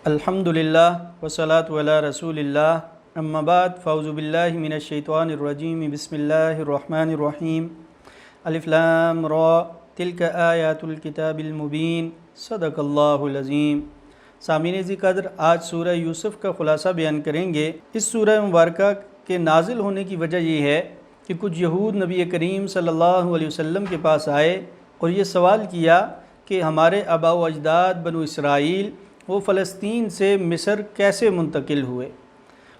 الحمدللہ والصلاۃ علی رسول اللہ اما بعد فاعوذ باللہ من الشیطان الرجیم بسم اللہ الرحمن الرحیم الف لام را تلک آیات الکتاب المبین صدق اللہ العظیم۔ سامعین عزیز قدر، آج سورہ یوسف کا خلاصہ بیان کریں گے۔ اس سورہ مبارکہ کے نازل ہونے کی وجہ یہ ہے کہ کچھ یہود نبی کریم صلی اللہ علیہ وسلم کے پاس آئے اور یہ سوال کیا کہ ہمارے آباء و اجداد بنو اسرائیل وہ فلسطین سے مصر کیسے منتقل ہوئے؟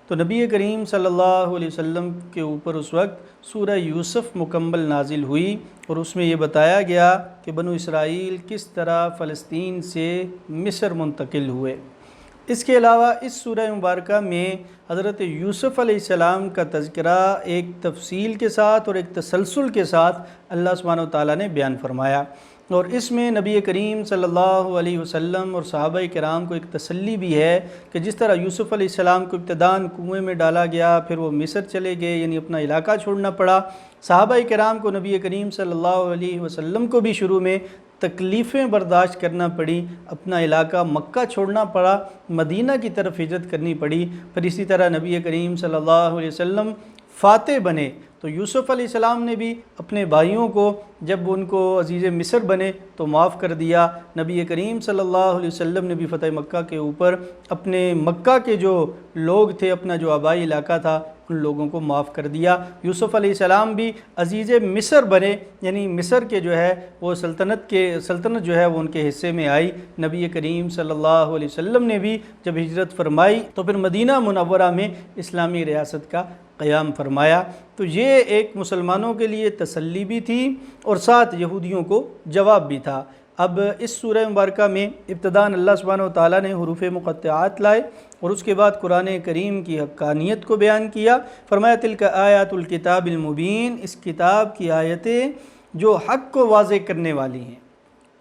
تو نبی کریم صلی اللہ علیہ وسلم کے اوپر اس وقت سورہ یوسف مکمل نازل ہوئی اور اس میں یہ بتایا گیا کہ بنو اسرائیل کس طرح فلسطین سے مصر منتقل ہوئے۔ اس کے علاوہ اس سورہ مبارکہ میں حضرت یوسف علیہ السلام کا تذکرہ ایک تفصیل کے ساتھ اور ایک تسلسل کے ساتھ اللہ سبحانہ و تعالیٰ نے بیان فرمایا، اور اس میں نبی کریم صلی اللہ علیہ وسلم اور صحابہ کرام کو ایک تسلی بھی ہے کہ جس طرح یوسف علیہ السلام کو ابتداءً کنویں میں ڈالا گیا، پھر وہ مصر چلے گئے، یعنی اپنا علاقہ چھوڑنا پڑا۔ صحابہ کرام کو نبی کریم صلی اللہ علیہ وسلم کو بھی شروع میں تکلیفیں برداشت کرنا پڑی، اپنا علاقہ مکہ چھوڑنا پڑا، مدینہ کی طرف ہجرت کرنی پڑی۔ پھر اسی طرح نبی کریم صلی اللہ علیہ وسلم فاتح بنے تو یوسف علیہ السلام نے بھی اپنے بھائیوں کو جب ان کو عزیز مصر بنے تو معاف کر دیا۔ نبی کریم صلی اللہ علیہ وسلم نے بھی فتح مکہ کے اوپر اپنے مکہ کے جو لوگ تھے، اپنا جو آبائی علاقہ تھا، ان لوگوں کو معاف کر دیا۔ یوسف علیہ السلام بھی عزیز مصر بنے، یعنی مصر کے جو ہے وہ سلطنت جو ہے وہ ان کے حصے میں آئی۔ نبی کریم صلی اللہ علیہ وسلم نے بھی جب ہجرت فرمائی تو پھر مدینہ منورہ میں اسلامی ریاست کا قیام فرمایا۔ تو یہ ایک مسلمانوں کے لیے تسلی بھی تھی اور ساتھ یہودیوں کو جواب بھی تھا۔ اب اس سورہ مبارکہ میں ابتداءً اللہ سبحانہ و تعالیٰ نے حروف مقطعات لائے اور اس کے بعد قرآن کریم کی حقانیت کو بیان کیا۔ فرمایا تلک آیات الکتاب المبین، اس کتاب کی آیتیں جو حق کو واضح کرنے والی ہیں۔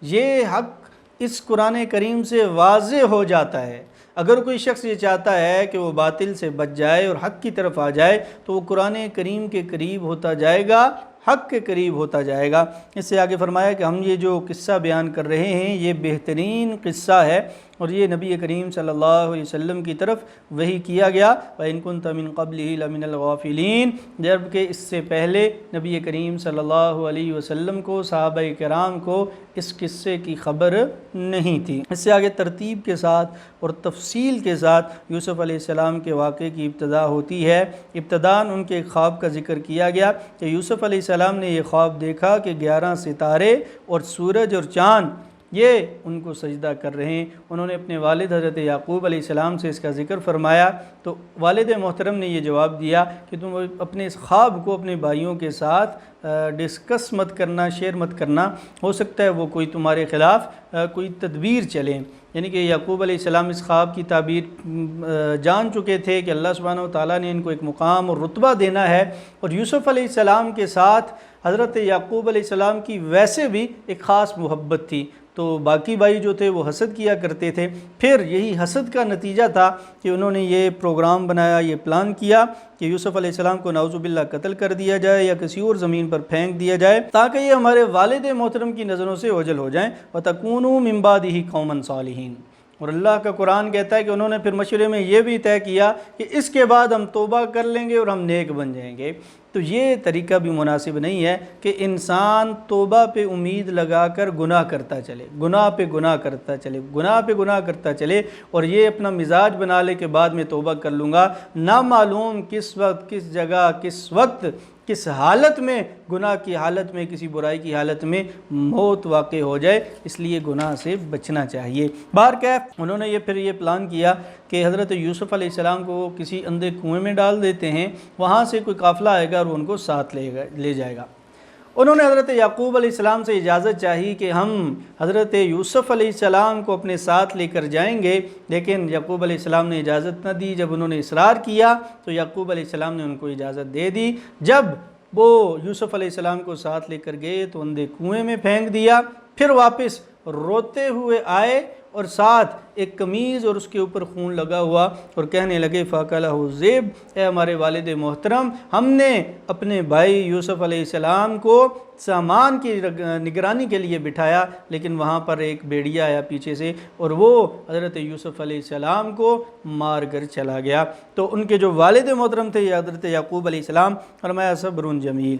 یہ حق اس قرآن کریم سے واضح ہو جاتا ہے۔ اگر کوئی شخص یہ چاہتا ہے کہ وہ باطل سے بچ جائے اور حق کی طرف آ جائے تو وہ قرآن کریم کے قریب ہوتا جائے گا، حق کے قریب ہوتا جائے گا۔ اس سے آگے فرمایا کہ ہم یہ جو قصہ بیان کر رہے ہیں یہ بہترین قصہ ہے اور یہ نبی کریم صلی اللہ علیہ وسلم کی طرف وحی کیا گیا۔ وَإِن كُنْتَ مِن قَبْلِهِ لَمِنَ الْغَافِلِينَ، جبکہ اس سے پہلے نبی کریم صلی اللہ علیہ وسلم کو، صحابہ کرام کو اس قصے کی خبر نہیں تھی۔ اس سے آگے ترتیب کے ساتھ اور تفصیل کے ساتھ یوسف علیہ السلام کے واقعے کی ابتدا ہوتی ہے۔ ابتداً ان کے ایک خواب کا ذکر کیا گیا کہ یوسف علیہ السلام نے یہ خواب دیکھا کہ 11 ستارے اور سورج اور چاند یہ ان کو سجدہ کر رہے ہیں۔ انہوں نے اپنے والد حضرت یعقوب علیہ السلام سے اس کا ذکر فرمایا تو والد محترم نے یہ جواب دیا کہ تم اپنے اس خواب کو اپنے بھائیوں کے ساتھ ڈسکس مت کرنا، شیئر مت کرنا، ہو سکتا ہے وہ کوئی تمہارے خلاف کوئی تدبیر چلیں۔ یعنی کہ یعقوب علیہ السلام اس خواب کی تعبیر جان چکے تھے کہ اللہ سبحانہ و تعالیٰ نے ان کو ایک مقام اور رتبہ دینا ہے، اور یوسف علیہ السلام کے ساتھ حضرت یعقوب علیہ السلام کی ویسے بھی ایک خاص محبت تھی، تو باقی بھائی جو تھے وہ حسد کیا کرتے تھے۔ پھر یہی حسد کا نتیجہ تھا کہ انہوں نے یہ پروگرام بنایا، یہ پلان کیا کہ یوسف علیہ السلام کو نعوذ باللہ قتل کر دیا جائے یا کسی اور زمین پر پھینک دیا جائے تاکہ یہ ہمارے والد محترم کی نظروں سے اوجھل ہو جائیں۔ وَتَكُونُوا مِن بَعْدِهِ قَوْمًا صَالِحِينَ، اور اللہ کا قرآن کہتا ہے کہ انہوں نے پھر مشورے میں یہ بھی طے کیا کہ اس کے بعد ہم توبہ کر لیں گے اور ہم نیک بن جائیں گے۔ تو یہ طریقہ بھی مناسب نہیں ہے کہ انسان توبہ پہ امید لگا کر گناہ کرتا چلے، گناہ پہ گناہ کرتا چلے، گناہ پہ گناہ کرتا چلے اور یہ اپنا مزاج بنا لے کہ بعد میں توبہ کر لوں گا۔ نامعلوم کس وقت، کس جگہ، کس وقت، کس حالت میں، گناہ کی حالت میں، کسی برائی کی حالت میں موت واقع ہو جائے، اس لیے گناہ سے بچنا چاہیے۔ بہرکیف انہوں نے پھر یہ پلان کیا کہ حضرت یوسف علیہ السلام کو کسی اندھے کنویں میں ڈال دیتے ہیں، وہاں سے کوئی قافلہ آئے گا اور ان کو ساتھ لے جائے گا۔ انہوں نے حضرت یعقوب علیہ السلام سے اجازت چاہی کہ ہم حضرت یوسف علیہ السلام کو اپنے ساتھ لے کر جائیں گے، لیکن یعقوب علیہ السلام نے اجازت نہ دی۔ جب انہوں نے اصرار کیا تو یعقوب علیہ السلام نے ان کو اجازت دے دی۔ جب وہ یوسف علیہ السلام کو ساتھ لے کر گئے تو اندھے کنویں میں پھینک دیا، پھر واپس روتے ہوئے آئے اور ساتھ ایک قمیض اور اس کے اوپر خون لگا ہوا، اور کہنے لگے فَأَكَلَهُ الذِّئْبُ، اے ہمارے والد محترم، ہم نے اپنے بھائی یوسف علیہ السلام کو سامان کی نگرانی کے لیے بٹھایا، لیکن وہاں پر ایک بھیڑیا آیا پیچھے سے اور وہ حضرت یوسف علیہ السلام کو مار کر چلا گیا۔ تو ان کے جو والد محترم تھے حضرت یعقوب علیہ السلام، فرمایا صبر جمیل،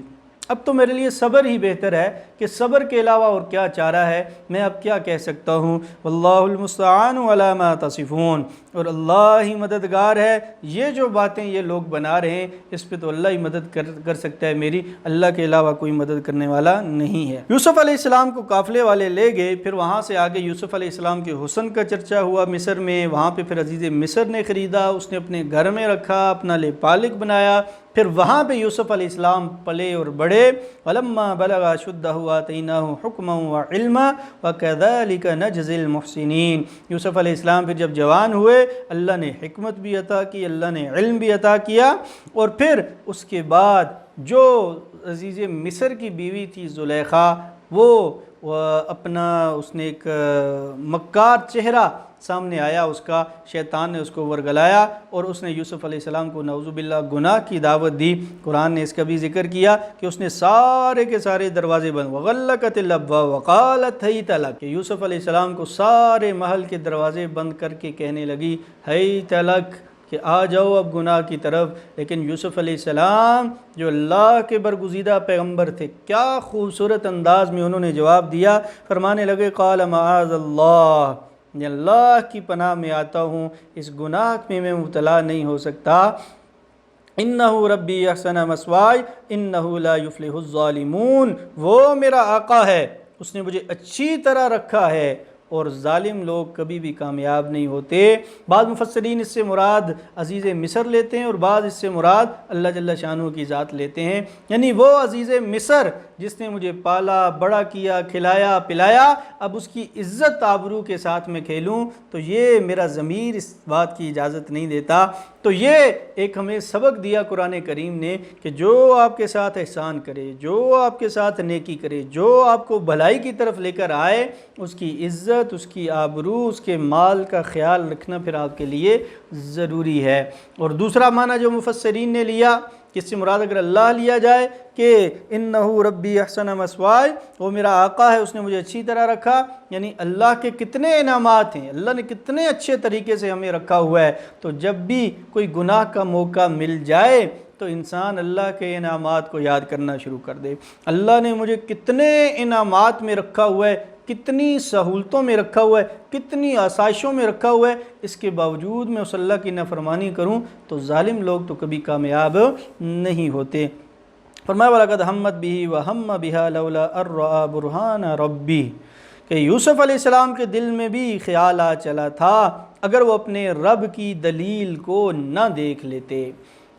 اب تو میرے لیے صبر ہی بہتر ہے، کہ صبر کے علاوہ اور کیا چارہ ہے، میں اب کیا کہہ سکتا ہوں۔ واللہ المستعان علی ما تصفون، اور اللہ ہی مددگار ہے، یہ جو باتیں یہ لوگ بنا رہے ہیں اس پہ تو اللہ ہی مدد کر سکتا ہے میری، اللہ کے علاوہ کوئی مدد کرنے والا نہیں ہے۔ یوسف علیہ السلام کو قافلے والے لے گئے، پھر وہاں سے آگے یوسف علیہ السلام کے حسن کا چرچا ہوا مصر میں، وہاں پہ پھر عزیز مصر نے خریدا، اس نے اپنے گھر میں رکھا، اپنا لے پالک بنایا، پھر وہاں پہ یوسف علیہ السلام پلے اور بڑے۔ وَلَمَّا بَلَغَ أَشُدَّهُ آتَيْنَاهُ حُكْمًا وَعِلْمًا وَكَذَلِكَ نَجْزِي الْمُحْسِنِينَ، یوسف علیہ السلام پھر جب جوان ہوئے، اللہ نے حکمت بھی عطا کی، اللہ نے علم بھی عطا کیا، اور پھر اس کے بعد جو عزیز مصر کی بیوی تھی زلیخا، وہ اپنا اس نے ایک مکار چہرہ سامنے آیا اس کا، شیطان نے اس کو ورگلایا اور اس نے یوسف علیہ السلام کو نعوذ باللہ گناہ کی دعوت دی۔ قرآن نے اس کا بھی ذکر کیا کہ اس نے سارے کے سارے دروازے بند، وغلقت الابواب وقالت ہیت لک، کہ یوسف علیہ السلام کو سارے محل کے دروازے بند کر کے کہنے لگی ہیت لک، کہ آ جاؤ اب گناہ کی طرف۔ لیکن یوسف علیہ السلام جو اللہ کے برگزیدہ پیغمبر تھے، کیا خوبصورت انداز میں انہوں نے جواب دیا، فرمانے لگے قال معاذ اللہ، میں اللہ کی پناہ میں آتا ہوں، اس گناہ میں مبتلا نہیں ہو سکتا۔ انہ ربی احسن مثوایا انہ لا یفلح الظالمون، وہ میرا آقا ہے، اس نے مجھے اچھی طرح رکھا ہے اور ظالم لوگ کبھی بھی کامیاب نہیں ہوتے۔ بعض مفسرین اس سے مراد عزیز مصر لیتے ہیں اور بعض اس سے مراد اللہ جل شانہ کی ذات لیتے ہیں، یعنی وہ عزیز مصر جس نے مجھے پالا بڑا کیا، کھلایا پلایا، اب اس کی عزت آبرو کے ساتھ میں کھیلوں تو یہ میرا ضمیر اس بات کی اجازت نہیں دیتا۔ تو یہ ایک ہمیں سبق دیا قرآن کریم نے کہ جو آپ کے ساتھ احسان کرے، جو آپ کے ساتھ نیکی کرے، جو آپ کو بھلائی کی طرف لے کر آئے، اس کی عزت، اس کی آبرو، اس کے مال کا خیال رکھنا پھر آپ کے لیے ضروری ہے۔ اور دوسرا معنی جو مفسرین نے لیا، کس سے مراد اگر اللہ لیا جائے کہ انہ ربی احسن مثوایا، وہ میرا آقا ہے، اس نے مجھے اچھی طرح رکھا، یعنی اللہ کے کتنے انعامات ہیں، اللہ نے کتنے اچھے طریقے سے ہمیں رکھا ہوا ہے۔ تو جب بھی کوئی گناہ کا موقع مل جائے تو انسان اللہ کے انعامات کو یاد کرنا شروع کر دے، اللہ نے مجھے کتنے انعامات میں رکھا ہوا ہے، کتنی سہولتوں میں رکھا ہوا ہے، کتنی آسائشوں میں رکھا ہوا ہے، اس کے باوجود میں اس اللہ کی نافرمانی کروں تو ظالم لوگ تو کبھی کامیاب نہیں ہوتے۔ فرمایا وَلَقَدْ هَمَّتْ بِهِ وَهَمَّ بِهَا لَوْلَا أَن رَّأَىٰ بُرْهَانَ رَبِّهِ، کہ یوسف علیہ السلام کے دل میں بھی خیال آ چلا تھا اگر وہ اپنے رب کی دلیل کو نہ دیکھ لیتے،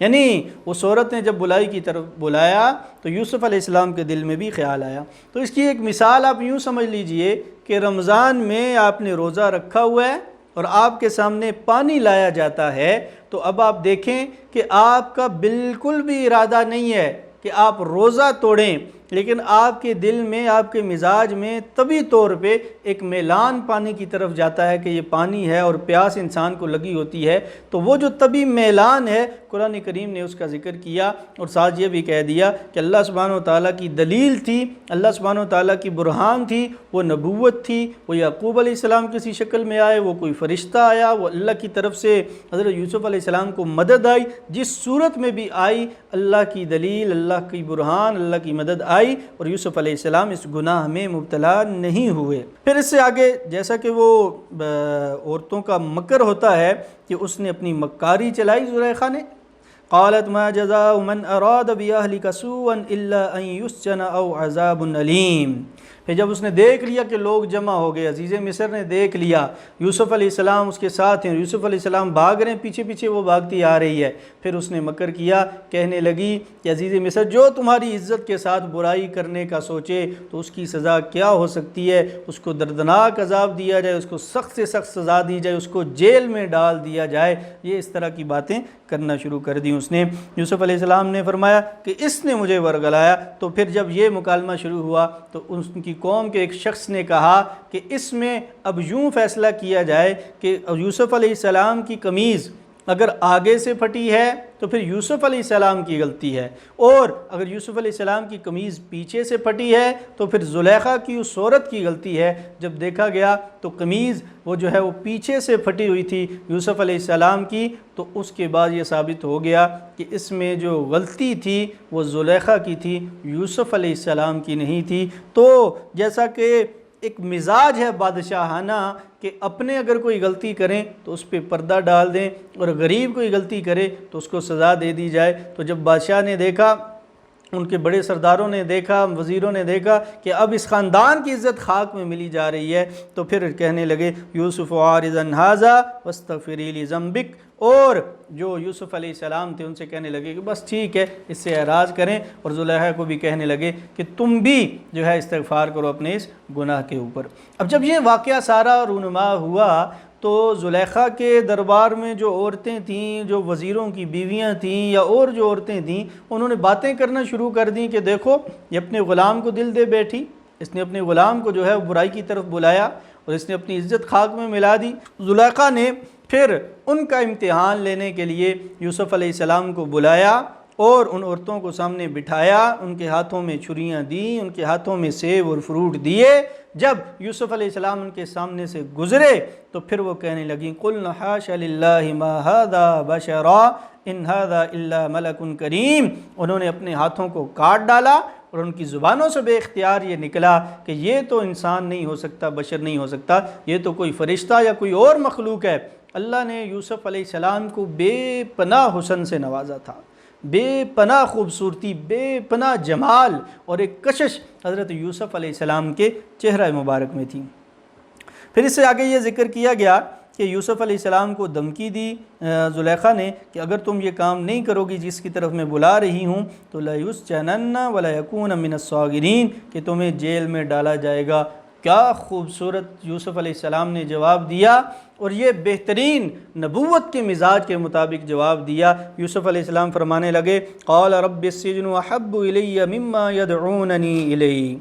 یعنی اس عورت نے جب بلائی کی طرف بلایا تو یوسف علیہ السلام کے دل میں بھی خیال آیا۔ تو اس کی ایک مثال آپ یوں سمجھ لیجئے کہ رمضان میں آپ نے روزہ رکھا ہوا ہے اور آپ کے سامنے پانی لایا جاتا ہے، تو اب آپ دیکھیں کہ آپ کا بالکل بھی ارادہ نہیں ہے کہ آپ روزہ توڑیں، لیکن آپ کے دل میں، آپ کے مزاج میں طبعی طور پہ ایک میلان پانی کی طرف جاتا ہے کہ یہ پانی ہے اور پیاس انسان کو لگی ہوتی ہے، تو وہ جو طبعی میلان ہے قرآن کریم نے اس کا ذکر کیا اور ساتھ یہ بھی کہہ دیا کہ اللہ سبحانہ وتعالیٰ کی دلیل تھی، اللہ سبحانہ وتعالیٰ کی برہان تھی، وہ نبوت تھی، وہ یعقوب علیہ السلام کسی شکل میں آئے، وہ کوئی فرشتہ آیا، وہ اللہ کی طرف سے حضرت یوسف علیہ السلام کو مدد آئی، جس صورت میں بھی آئی اللہ کی دلیل، اللہ کی برہان، اللہ کی مدد آئی اور یوسف علیہ السلام اس گناہ میں مبتلا نہیں ہوئے۔ پھر اس سے آگے جیسا کہ وہ عورتوں کا مکر ہوتا ہے کہ اس نے اپنی مکاری چلائی زلیخا نے، قالت ما جزاء من اراد باهلك سوءا الا ان يسجن او عذاب الیم، پھر جب اس نے دیکھ لیا کہ لوگ جمع ہو گئے، عزیز مصر نے دیکھ لیا یوسف علیہ السلام اس کے ساتھ ہیں، یوسف علیہ السلام بھاگ رہے ہیں، پیچھے پیچھے وہ بھاگتی آ رہی ہے، پھر اس نے مکر کیا، کہنے لگی کہ عزیز مصر جو تمہاری عزت کے ساتھ برائی کرنے کا سوچے تو اس کی سزا کیا ہو سکتی ہے، اس کو دردناک عذاب دیا جائے، اس کو سخت سے سخت سزا دی جائے، اس کو جیل میں ڈال دیا جائے، یہ اس طرح کی باتیں کرنا شروع کر دی اس نے۔ یوسف علیہ السلام نے فرمایا کہ اس نے مجھے ورگلایا، تو پھر جب یہ مکالمہ شروع ہوا تو ان کی قوم کے ایک شخص نے کہا کہ اس میں اب یوں فیصلہ کیا جائے کہ یوسف علیہ السلام کی قمیض اگر آگے سے پھٹی ہے تو پھر یوسف علیہ السلام کی غلطی ہے، اور اگر یوسف علیہ السلام کی قمیض پیچھے سے پھٹی ہے تو پھر زلیخا کی اس عورت کی غلطی ہے۔ جب دیکھا گیا تو قمیض وہ جو ہے وہ پیچھے سے پھٹی ہوئی تھی یوسف علیہ السلام کی، تو اس کے بعد یہ ثابت ہو گیا کہ اس میں جو غلطی تھی وہ زلیخا کی تھی، یوسف علیہ السلام کی نہیں تھی۔ تو جیسا کہ ایک مزاج ہے بادشاہانہ کہ اپنے اگر کوئی غلطی کریں تو اس پہ پردہ ڈال دیں، اور غریب کوئی غلطی کرے تو اس کو سزا دے دی جائے۔ تو جب بادشاہ نے دیکھا، ان کے بڑے سرداروں نے دیکھا، وزیروں نے دیکھا کہ اب اس خاندان کی عزت خاک میں ملی جا رہی ہے، تو پھر کہنے لگے یوسف عارض عن ھذا واستغفری لذنبک، اور جو یوسف علیہ السلام تھے ان سے کہنے لگے کہ بس ٹھیک ہے، اس سے اعراض کریں، اور زلیخا کو بھی کہنے لگے کہ تم بھی جو ہے استغفار کرو اپنے اس گناہ کے اوپر۔ اب جب یہ واقعہ سارا رونما ہوا تو زلیخا کے دربار میں جو عورتیں تھیں، جو وزیروں کی بیویاں تھیں یا اور جو عورتیں تھیں، انہوں نے باتیں کرنا شروع کر دیں کہ دیکھو یہ اپنے غلام کو دل دے بیٹھی، اس نے اپنے غلام کو جو ہے برائی کی طرف بلایا اور اس نے اپنی عزت خاک میں ملا دی۔ زلیخا نے پھر ان کا امتحان لینے کے لیے یوسف علیہ السلام کو بلایا اور ان عورتوں کو سامنے بٹھایا، ان کے ہاتھوں میں چھریاں دیں، ان کے ہاتھوں میں سیب اور فروٹ دیے۔ جب یوسف علیہ السلام ان کے سامنے سے گزرے تو پھر وہ کہنے لگیں قُلْنَا حَاشَ لِلَّهِ مَا هَذَا بَشَرًا إِنْ هَذَا إِلَّا مَلَكٌ کریم۔ انہوں نے اپنے ہاتھوں کو کاٹ ڈالا اور ان کی زبانوں سے بے اختیار یہ نکلا کہ یہ تو انسان نہیں ہو سکتا، بشر نہیں ہو سکتا، یہ تو کوئی فرشتہ یا کوئی اور مخلوق ہے۔ اللہ نے یوسف علیہ السلام کو بے پناہ حسن سے نوازا تھا، بے پناہ خوبصورتی، بے پناہ جمال اور ایک کشش حضرت یوسف علیہ السلام کے چہرہ مبارک میں تھی۔ پھر اس سے آگے یہ ذکر کیا گیا کہ یوسف علیہ السلام کو دھمکی دی زلیخا نے کہ اگر تم یہ کام نہیں کرو گی جس کی طرف میں بلا رہی ہوں تو لَيُسْجَنَنَّ وَلَيَكُونَ مِنَ الصَّاغِرِينَ، کہ تمہیں جیل میں ڈالا جائے گا۔ کیا خوبصورت یوسف علیہ السلام نے جواب دیا، اور یہ بہترین نبوت کے مزاج کے مطابق جواب دیا۔ یوسف علیہ السلام فرمانے لگے قال رب السجن احب الی مما یدعوننی الیہ،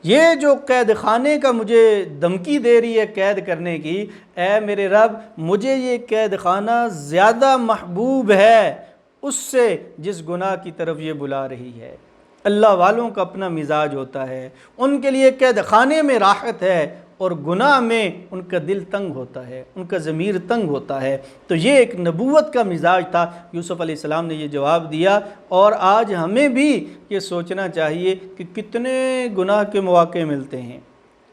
یہ جو قید خانے کا مجھے دھمکی دے رہی ہے قید کرنے کی، اے میرے رب مجھے یہ قید خانہ زیادہ محبوب ہے اس سے جس گناہ کی طرف یہ بلا رہی ہے۔ اللہ والوں کا اپنا مزاج ہوتا ہے، ان کے لیے قید خانے میں راحت ہے اور گناہ میں ان کا دل تنگ ہوتا ہے، ان کا ضمیر تنگ ہوتا ہے۔ تو یہ ایک نبوت کا مزاج تھا، یوسف علیہ السلام نے یہ جواب دیا۔ اور آج ہمیں بھی یہ سوچنا چاہیے کہ کتنے گناہ کے مواقع ملتے ہیں،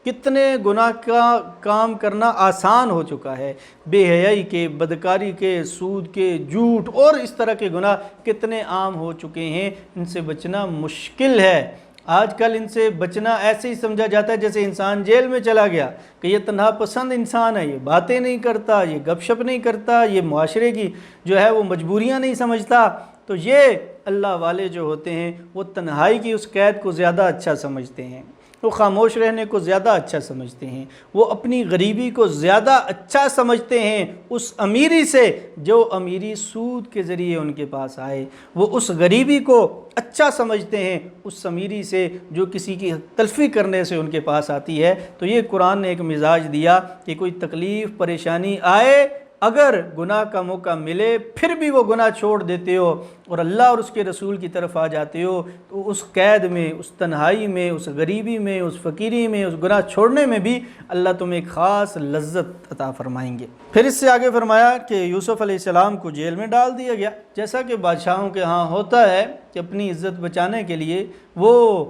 کتنے گناہ کا کام کرنا آسان ہو چکا ہے، بے حیائی کے، بدکاری کے، سود کے، جھوٹ اور اس طرح کے گناہ کتنے عام ہو چکے ہیں، ان سے بچنا مشکل ہے۔ آج کل ان سے بچنا ایسے ہی سمجھا جاتا ہے جیسے انسان جیل میں چلا گیا، کہ یہ تنہا پسند انسان ہے، یہ باتیں نہیں کرتا، یہ گپ شپ نہیں کرتا، یہ معاشرے کی جو ہے وہ مجبوریاں نہیں سمجھتا۔ تو یہ اللہ والے جو ہوتے ہیں وہ تنہائی کی اس قید کو زیادہ اچھا سمجھتے ہیں، وہ خاموش رہنے کو زیادہ اچھا سمجھتے ہیں، وہ اپنی غریبی کو زیادہ اچھا سمجھتے ہیں اس امیری سے جو امیری سود کے ذریعے ان کے پاس آئے، وہ اس غریبی کو اچھا سمجھتے ہیں اس امیری سے جو کسی کی تلفی کرنے سے ان کے پاس آتی ہے۔ تو یہ قرآن نے ایک مزاج دیا کہ کوئی تکلیف پریشانی آئے، اگر گناہ کا موقع ملے پھر بھی وہ گناہ چھوڑ دیتے ہو اور اللہ اور اس کے رسول کی طرف آ جاتے ہو، تو اس قید میں، اس تنہائی میں، اس غریبی میں، اس فقیری میں، اس گناہ چھوڑنے میں بھی اللہ تمہیں ایک خاص لذت عطا فرمائیں گے۔ پھر اس سے آگے فرمایا کہ یوسف علیہ السلام کو جیل میں ڈال دیا گیا، جیسا کہ بادشاہوں کے ہاں ہوتا ہے کہ اپنی عزت بچانے کے لیے وہ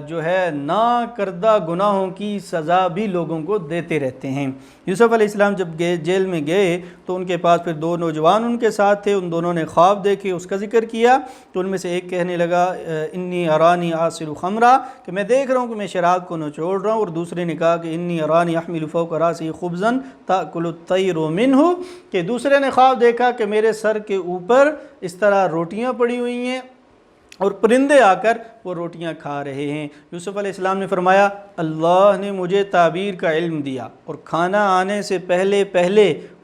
جو ہے نا کردہ گناہوں کی سزا بھی لوگوں کو دیتے رہتے ہیں۔ یوسف علیہ السلام جب جیل میں گئے تو ان کے پاس پھر دو نوجوان ان کے ساتھ تھے، ان دونوں نے خواب دیکھے، اس کا ذکر کیا۔ تو ان میں سے ایک کہنے لگا انی ارانی آصر خمرا، کہ میں دیکھ رہا ہوں کہ میں شراب کو نچوڑ رہا ہوں، اور دوسرے نے کہا کہ انی ارانی احمل فوق راسی خبزا تاکل الطیر منہ، کہ دوسرے نے خواب دیکھا کہ میرے سر کے اوپر اس طرح روٹیاں پڑی ہوئی ہیں اور پرندے آ کر وہ روٹیاں کھا رہے ہیں۔ یوسف علیہ السلام نے فرمایا اللہ نے مجھے تعبیر کا علم دیا اور کھانا آنے سے پہلے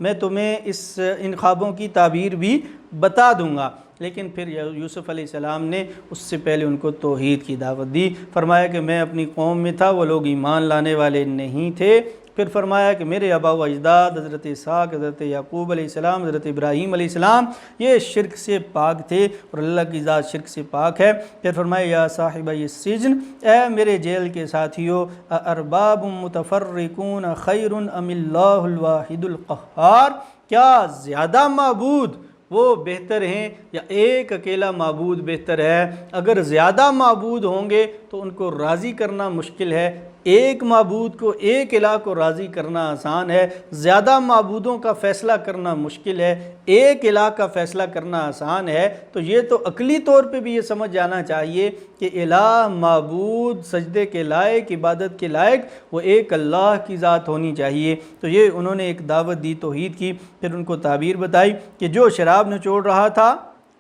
میں تمہیں ان خوابوں کی تعبیر بھی بتا دوں گا۔ لیکن پھر یوسف علیہ السلام نے اس سے پہلے ان کو توحید کی دعوت دی۔ فرمایا کہ میں اپنی قوم میں تھا، وہ لوگ ایمان لانے والے نہیں تھے۔ پھر فرمایا کہ میرے آبا و اجداد حضرت اسحاق، حضرت یعقوب علیہ السلام، حضرت ابراہیم علیہ السلام یہ شرک سے پاک تھے اور اللہ کی ذات شرک سے پاک ہے۔ پھر فرمایا یا صاحب السجن، اے میرے جیل کے ساتھیو، ارباب متفرقون خیر ام اللہ الواحد القہار، کیا زیادہ معبود وہ بہتر ہیں یا ایک اکیلا معبود بہتر ہے؟ اگر زیادہ معبود ہوں گے تو ان کو راضی کرنا مشکل ہے، ایک معبود کو، ایک الہ کو راضی کرنا آسان ہے۔ زیادہ معبودوں کا فیصلہ کرنا مشکل ہے، ایک الہ کا فیصلہ کرنا آسان ہے۔ تو یہ تو عقلی طور پہ بھی یہ سمجھ جانا چاہیے کہ الہ، معبود، سجدے کے لائق، عبادت کے لائق وہ ایک اللہ کی ذات ہونی چاہیے۔ تو یہ انہوں نے ایک دعوت دی توحید کی۔ پھر ان کو تعبیر بتائی کہ جو شراب نچوڑ رہا تھا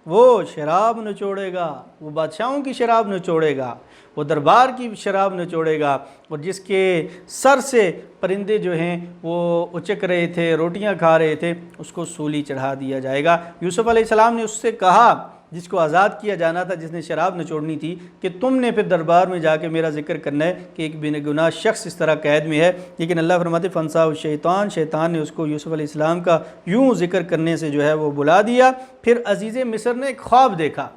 وہ شراب نچوڑے گا، وہ بادشاہوں کی شراب نچوڑے گا، وہ دربار کی شراب نچوڑے گا، اور جس کے سر سے پرندے جو ہیں وہ اچک رہے تھے، روٹیاں کھا رہے تھے، اس کو سولی چڑھا دیا جائے گا۔ یوسف علیہ السلام نے اس سے کہا، جس کو آزاد کیا جانا تھا، جس نے شراب نچوڑنی تھی، کہ تم نے پھر دربار میں جا کے میرا ذکر کرنا ہے کہ ایک بے گناہ شخص اس طرح قید میں ہے۔ لیکن اللہ فرماتے فنساہ الشیطان، شیطان نے اس کو یوسف علیہ السلام کا یوں ذکر کرنے سے جو ہے وہ بلا دیا۔ پھر عزیز مصر نے ایک خواب دیکھا،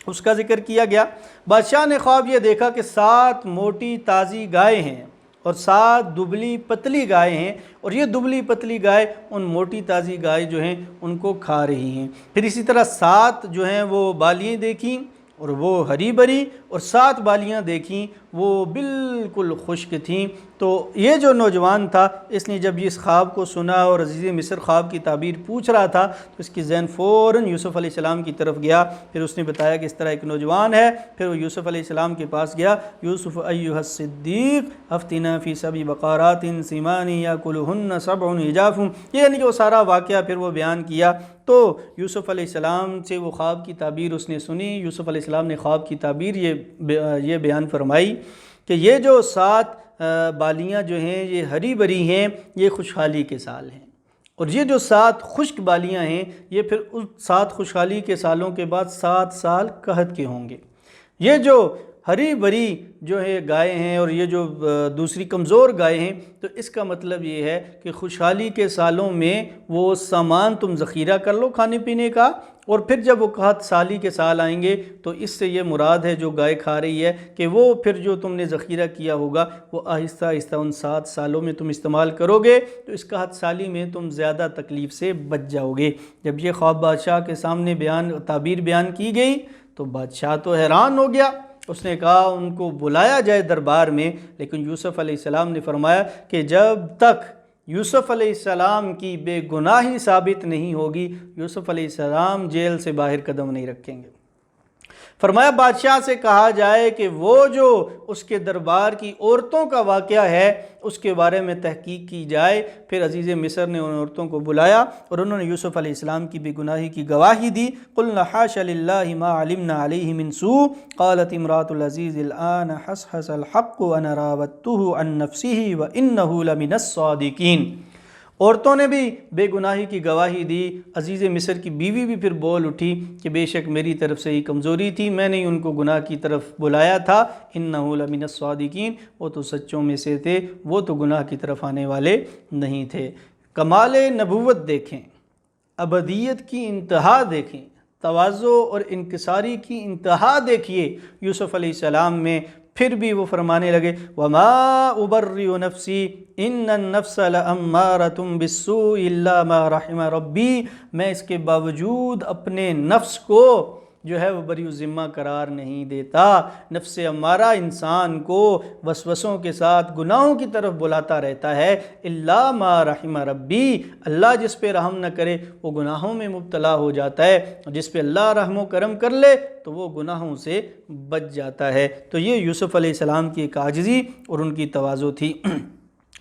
اس کا ذکر کیا گیا۔ بادشاہ نے خواب یہ دیکھا کہ 7 موٹی تازی گائے ہیں اور 7 دبلی پتلی گائے ہیں، اور یہ دبلی پتلی گائے ان موٹی تازی گائے جو ہیں ان کو کھا رہی ہیں۔ پھر اسی طرح 7 جو ہیں وہ بالیاں دیکھیں اور وہ ہری بری، اور 7 بالیاں دیکھیں وہ بالکل خشک تھیں۔ تو یہ جو نوجوان تھا، اس نے جب اس خواب کو سنا اور عزیز مصر خواب کی تعبیر پوچھ رہا تھا تو اس کی ذہن فوراً یوسف علیہ السلام کی طرف گیا۔ پھر اس نے بتایا کہ اس طرح ایک نوجوان ہے۔ پھر وہ یوسف علیہ السلام کے پاس گیا، یوسف ایھا الصدیق افتنا فی 7 بقرات سمان یاکلہن 7 عجاف، یعنی کہ وہ سارا واقعہ پھر وہ بیان کیا۔ تو یوسف علیہ السلام سے وہ خواب کی تعبیر اس نے سنی۔ یوسف علیہ السلام نے خواب کی تعبیر یہ بیان فرمائی کہ یہ جو 7 بالیاں جو ہیں یہ ہری بری ہیں، یہ خوشحالی کے سال ہیں، اور یہ جو 7 خشک بالیاں ہیں یہ پھر اس 7 خوشحالی کے سالوں کے بعد 7 سال قحط کے ہوں گے۔ یہ جو ہری بری جو ہے گائے ہیں اور یہ جو دوسری کمزور گائے ہیں، تو اس کا مطلب یہ ہے کہ خوشحالی کے سالوں میں وہ سامان تم ذخیرہ کر لو کھانے پینے کا، اور پھر جب وہ قحط سالی کے سال آئیں گے تو اس سے یہ مراد ہے جو گائے کھا رہی ہے کہ وہ پھر جو تم نے ذخیرہ کیا ہوگا وہ آہستہ آہستہ ان 7 سالوں میں تم استعمال کرو گے، تو اس قحط سالی میں تم زیادہ تکلیف سے بچ جاؤ گے۔ جب یہ خواب بادشاہ کے سامنے تعبیر بیان کی گئی تو بادشاہ تو حیران ہو گیا۔ اس نے کہا ان کو بلایا جائے دربار میں، لیکن یوسف علیہ السلام نے فرمایا کہ جب تک یوسف علیہ السلام کی بے گناہی ثابت نہیں ہوگی، یوسف علیہ السلام جیل سے باہر قدم نہیں رکھیں گے۔ فرمایا بادشاہ سے کہا جائے کہ وہ جو اس کے دربار کی عورتوں کا واقعہ ہے اس کے بارے میں تحقیق کی جائے۔ پھر عزیز مصر نے ان عورتوں کو بلایا اور انہوں نے یوسف علیہ السلام کی بے گناہی کی گواہی دی۔ قلنا حاشا للہ ما علمنا علیہ من سوء قالت امرأة العزیز الآن حسحس الحق انا راودته عن نفسه وانه لمن الصادقین۔ عورتوں نے بھی بے گناہی کی گواہی دی۔ عزیز مصر کی بیوی بھی پھر بول اٹھی کہ بے شک میری طرف سے ہی کمزوری تھی، میں نے ان کو گناہ کی طرف بلایا تھا۔ انہ لمن الصادقین، وہ تو سچوں میں سے تھے، وہ تو گناہ کی طرف آنے والے نہیں تھے۔ کمال نبوت دیکھیں، ابدیت کی انتہا دیکھیں، تواضع اور انکساری کی انتہا دیکھیے یوسف علیہ السلام میں۔ پھر بھی وہ فرمانے لگے وما ابرئ نفسی ان النفس لامارۃ بالسوء الا ما رحم ربی، میں اس کے باوجود اپنے نفس کو جو ہے وہ بری الذمہ قرار نہیں دیتا۔ نفس امارہ انسان کو وسوسوں کے ساتھ گناہوں کی طرف بلاتا رہتا ہے۔ الا ما رحم ربی، اللہ جس پہ رحم نہ کرے وہ گناہوں میں مبتلا ہو جاتا ہے، اور جس پہ اللہ رحم و کرم کر لے تو وہ گناہوں سے بچ جاتا ہے۔ تو یہ یوسف علیہ السلام کی ایک عاجزی اور ان کی تواضع تھی۔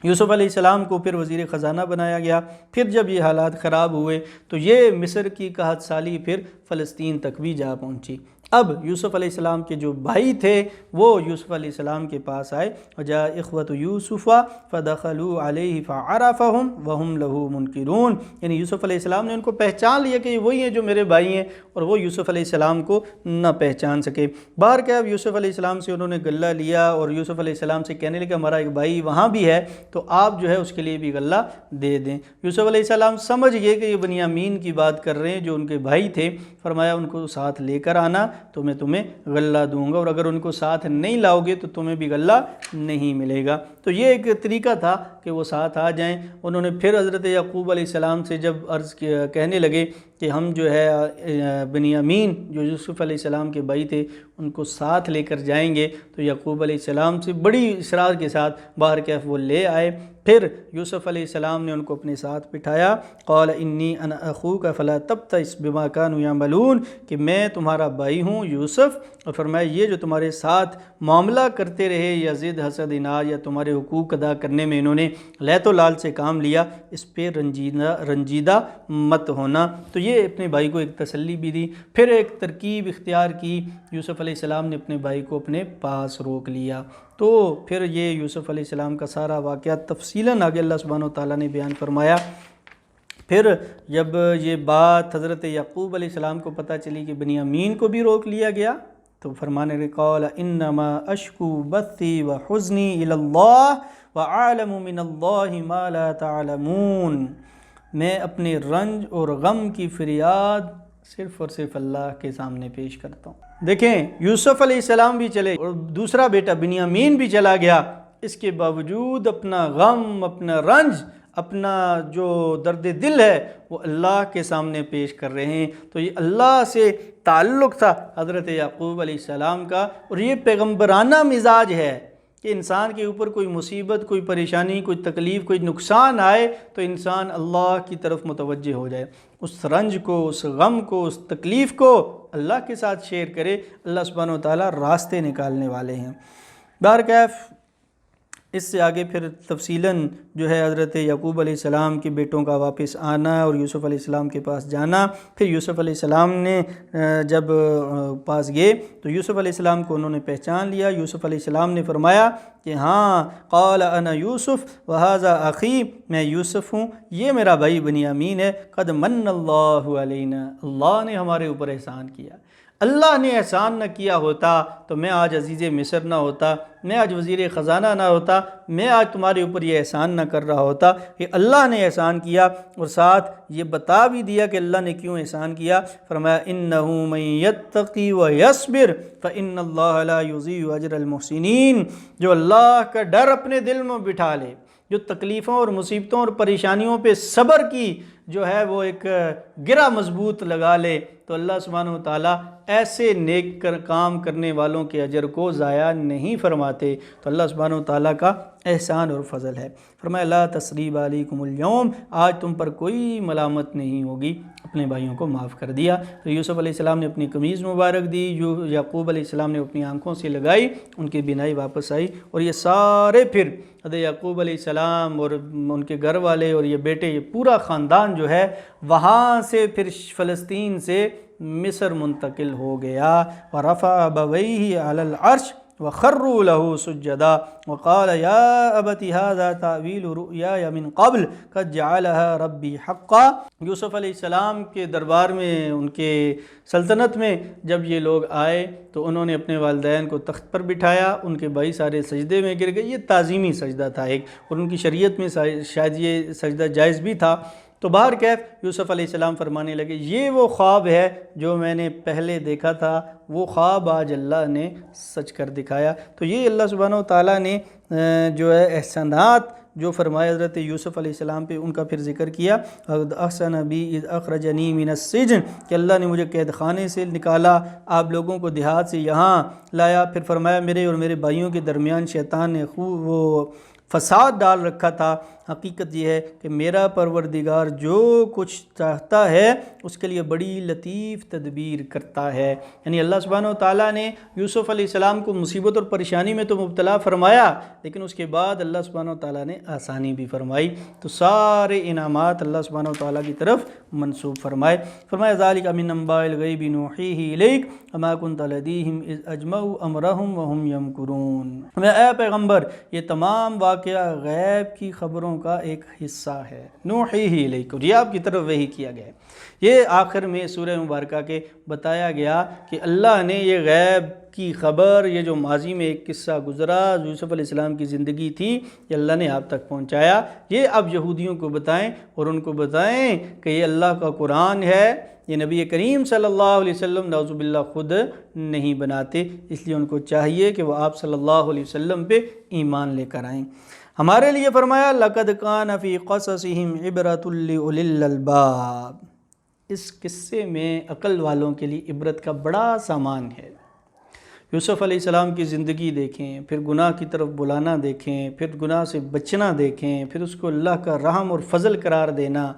یوسف علیہ السلام کو پھر وزیر خزانہ بنایا گیا۔ پھر جب یہ حالات خراب ہوئے تو یہ مصر کی قحط سالی پھر فلسطین تک بھی جا پہنچی۔ اب یوسف علیہ السلام کے جو بھائی تھے وہ یوسف علیہ السلام کے پاس آئے، وجاء اخوۃ یوسف فدخلوا علیہ فعرفہم وہم لہ منکرون، یعنی یوسف علیہ السلام نے ان کو پہچان لیا کہ یہ وہی ہیں جو میرے بھائی ہیں، اور وہ یوسف علیہ السلام کو نہ پہچان سکے۔ باہر کیا، اب یوسف علیہ السلام سے انہوں نے غلہ لیا اور یوسف علیہ السلام سے کہنے لگا ہمارا ایک بھائی وہاں بھی ہے تو آپ جو ہے اس کے لیے بھی غلہ دے دیں۔ یوسف علیہ السلام سمجھ گئے کہ یہ بنیامین کی بات کر رہے ہیں جو ان کے بھائی تھے، فرمایا ان کو ساتھ لے کر آنا تو میں تمہیں غلہ دوں گا، اور اگر ان کو ساتھ نہیں لاؤ گے تو تمہیں بھی غلہ نہیں ملے گا۔ تو یہ ایک طریقہ تھا کہ وہ ساتھ آ جائیں۔ انہوں نے پھر حضرت یعقوب علیہ السلام سے جب کہنے لگے کہ ہم جو ہے بنیامین جو یوسف علیہ السلام کے بھائی تھے ان کو ساتھ لے کر جائیں گے، تو یعقوب علیہ السلام سے بڑی اصرار کے ساتھ باہر کیف وہ لے آئے۔ پھر یوسف علیہ السلام نے ان کو اپنے ساتھ بٹھایا، قال انی انا اخوک فلا تبتئس بما كانوا يعملون، کہ میں تمہارا بھائی ہوں یوسف، اور فرمایا یہ جو تمہارے ساتھ معاملہ کرتے رہے یزید حسد اناد یا تمہارے حقوق ادا کرنے میں انہوں نے لیت و لال سے کام لیا، اس پہ رنجیدہ مت ہونا۔ تو یہ اپنے بھائی کو ایک تسلی بھی دی۔ پھر ایک ترکیب اختیار کی، یوسف علیہ السلام نے اپنے بھائی کو اپنے پاس روک لیا۔ تو پھر یہ یوسف علیہ السلام کا سارا واقعہ تفصیلاً آگے اللہ سبحانہ و تعالیٰ نے بیان فرمایا۔ پھر جب یہ بات حضرت یعقوب علیہ السلام کو پتہ چلی کہ بنیامین کو بھی روک لیا گیا تو فرمانے لگے قال انما اشکو بثی وحزنی الی اللہ وعالم من اللہ ما لا تعلمون، میں اپنے رنج اور غم کی فریاد صرف اور صرف اللہ کے سامنے پیش کرتا ہوں۔ دیکھیں یوسف علیہ السلام بھی چلے اور دوسرا بیٹا بنیامین بھی چلا گیا، اس کے باوجود اپنا غم، اپنا رنج، اپنا جو درد دل ہے وہ اللہ کے سامنے پیش کر رہے ہیں۔ تو یہ اللہ سے تعلق تھا حضرت یعقوب علیہ السلام کا، اور یہ پیغمبرانہ مزاج ہے کہ انسان کے اوپر کوئی مصیبت، کوئی پریشانی، کوئی تکلیف، کوئی نقصان آئے تو انسان اللہ کی طرف متوجہ ہو جائے، اس رنج کو، اس غم کو، اس تکلیف کو اللہ کے ساتھ شیئر کرے۔ اللہ سبحانہ و تعالیٰ راستے نکالنے والے ہیں۔ بہرکیف اس سے آگے پھر تفصیلاً جو ہے حضرت یعقوب علیہ السلام کے بیٹوں کا واپس آنا اور یوسف علیہ السلام کے پاس جانا۔ پھر یوسف علیہ السلام نے جب پاس گئے تو یوسف علیہ السلام کو انہوں نے پہچان لیا۔ یوسف علیہ السلام نے فرمایا کہ ہاں قال انا یوسف وہذا اخی، میں یوسف ہوں، یہ میرا بھائی بنیامین ہے، قد من اللہ علینا، اللہ نے ہمارے اوپر احسان کیا۔ اللہ نے احسان نہ کیا ہوتا تو میں آج عزیز مصر نہ ہوتا، میں آج وزیر خزانہ نہ ہوتا، میں آج تمہارے اوپر یہ احسان نہ کر رہا ہوتا۔ کہ اللہ نے احسان کیا، اور ساتھ یہ بتا بھی دیا کہ اللہ نے کیوں احسان کیا۔ فرمایا انہ من یتقی ویصبر فان اللہ لا یضیع اجر المحسنین، جو اللہ کا ڈر اپنے دل میں بٹھا لے، جو تکلیفوں اور مصیبتوں اور پریشانیوں پہ صبر کی جو ہے وہ ایک گرہ مضبوط لگا لے، تو اللہ سبحانہ و تعالیٰ ایسے نیک کام کرنے والوں کے اجر کو ضائع نہیں فرماتے۔ تو اللہ سبحانہ و تعالیٰ کا احسان اور فضل ہے۔ فرمایا لا تثریب علیکم اليوم، آج تم پر کوئی ملامت نہیں ہوگی، اپنے بھائیوں کو معاف کر دیا۔ تو یوسف علیہ السلام نے اپنی قمیض مبارک دی، یعقوب علیہ السلام نے اپنی آنکھوں سے لگائی، ان کی بینائی واپس آئی، اور یہ سارے پھر حضرت یعقوب علیہ السلام اور ان کے گھر والے اور یہ بیٹے، یہ پورا خاندان جو ہے وہاں سے پھر فلسطین سے مصر منتقل ہو گیا۔ ورفع ابویہ علی العرش وخروا له سجدا وقال یا ابت ھذا تأویل رؤیای من قبل قد جعلها ربی حقا۔ یوسف علیہ السلام کے دربار میں، ان کے سلطنت میں جب یہ لوگ آئے تو انہوں نے اپنے والدین کو تخت پر بٹھایا، ان کے بھائی سارے سجدے میں گر گئے۔ یہ تعظیمی سجدہ تھا ایک، اور ان کی شریعت میں شاید یہ سجدہ جائز بھی تھا۔ تو بہر کیف یوسف علیہ السلام فرمانے لگے یہ وہ خواب ہے جو میں نے پہلے دیکھا تھا، وہ خواب آج اللہ نے سچ کر دکھایا۔ تو یہ اللہ سبحانہ و تعالیٰ نے جو ہے احسانات جو فرمائے حضرت یوسف علیہ السلام پہ، ان کا پھر ذکر کیا۔ احسن بی اذ اخرجنی من السجن، کہ اللہ نے مجھے قید خانے سے نکالا، آپ لوگوں کو دیہات سے یہاں لایا۔ پھر فرمایا میرے اور میرے بھائیوں کے درمیان شیطان نے وہ فساد ڈال رکھا تھا، حقیقت یہ ہے کہ میرا پروردگار جو کچھ چاہتا ہے اس کے لیے بڑی لطیف تدبیر کرتا ہے۔ یعنی اللہ سبحانہ و تعالیٰ نے یوسف علیہ السلام کو مصیبت اور پریشانی میں تو مبتلا فرمایا، لیکن اس کے بعد اللہ سبحانہ و تعالیٰ نے آسانی بھی فرمائی، تو سارے انعامات اللہ سبحانہ و تعالیٰ کی طرف منسوب فرمایا ذالک من انباء الغیب نوحیہ الیک وما کنت لدیہم اذ اجمعوا امرہم وہم یمکرون۔ اے پیغمبر، یہ تمام واقعہ غیب کی خبروں کا ایک حصہ ہے، نوحیہ الیک، یہ آپ کی طرف وحی کیا گیا ہے۔ یہ آخر میں سورہ مبارکہ کے بتایا گیا کہ اللہ نے یہ غیب کی خبر، یہ جو ماضی میں ایک قصہ گزرا یوسف علیہ السلام کی زندگی تھی، یہ اللہ نے آپ تک پہنچایا۔ یہ اب یہودیوں کو بتائیں اور ان کو بتائیں کہ یہ اللہ کا قرآن ہے، یہ نبی کریم صلی اللہ علیہ وسلم نعوذ باللہ خود نہیں بناتے، اس لیے ان کو چاہیے کہ وہ آپ صلی اللہ علیہ وسلم پہ ایمان لے کر آئیں۔ ہمارے لیے فرمایا لَقَدْ كَانَ فِي قَصَصِهِمْ عِبْرَةٌ لِأُولِي الْأَلْبَابِ، اس قصے میں عقل والوں کے لیے عبرت کا بڑا سامان ہے۔ یوسف علیہ السلام کی زندگی دیکھیں، پھر گناہ کی طرف بلانا دیکھیں، پھر گناہ سے بچنا دیکھیں، پھر اس کو اللہ کا رحم اور فضل قرار دینا،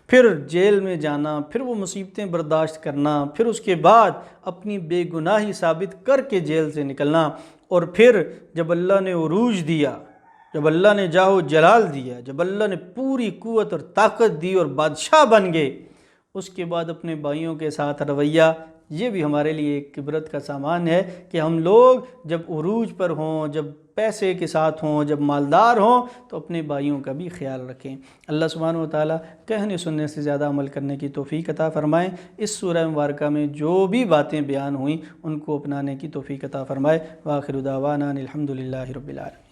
پھر جیل میں جانا، پھر وہ مصیبتیں برداشت کرنا، پھر اس کے بعد اپنی بے گناہی ثابت کر کے جیل سے نکلنا، اور پھر جب اللہ نے عروج دیا، جب اللہ نے جاہ و جلال دیا، جب اللہ نے پوری قوت اور طاقت دی اور بادشاہ بن گئے، اس کے بعد اپنے بھائیوں کے ساتھ رویہ، یہ بھی ہمارے لیے ایک عبرت کا سامان ہے کہ ہم لوگ جب عروج پر ہوں، جب پیسے کے ساتھ ہوں، جب مالدار ہوں، تو اپنے بھائیوں کا بھی خیال رکھیں۔ اللہ سبحانہ و تعالیٰ کہنے سننے سے زیادہ عمل کرنے کی توفیق عطا فرمائے۔ اس سورہ مبارکہ میں جو بھی باتیں بیان ہوئیں ان کو اپنانے کی توفیق عطا فرمائے۔ وآخر دعوانا الحمدللہ رب العالمین۔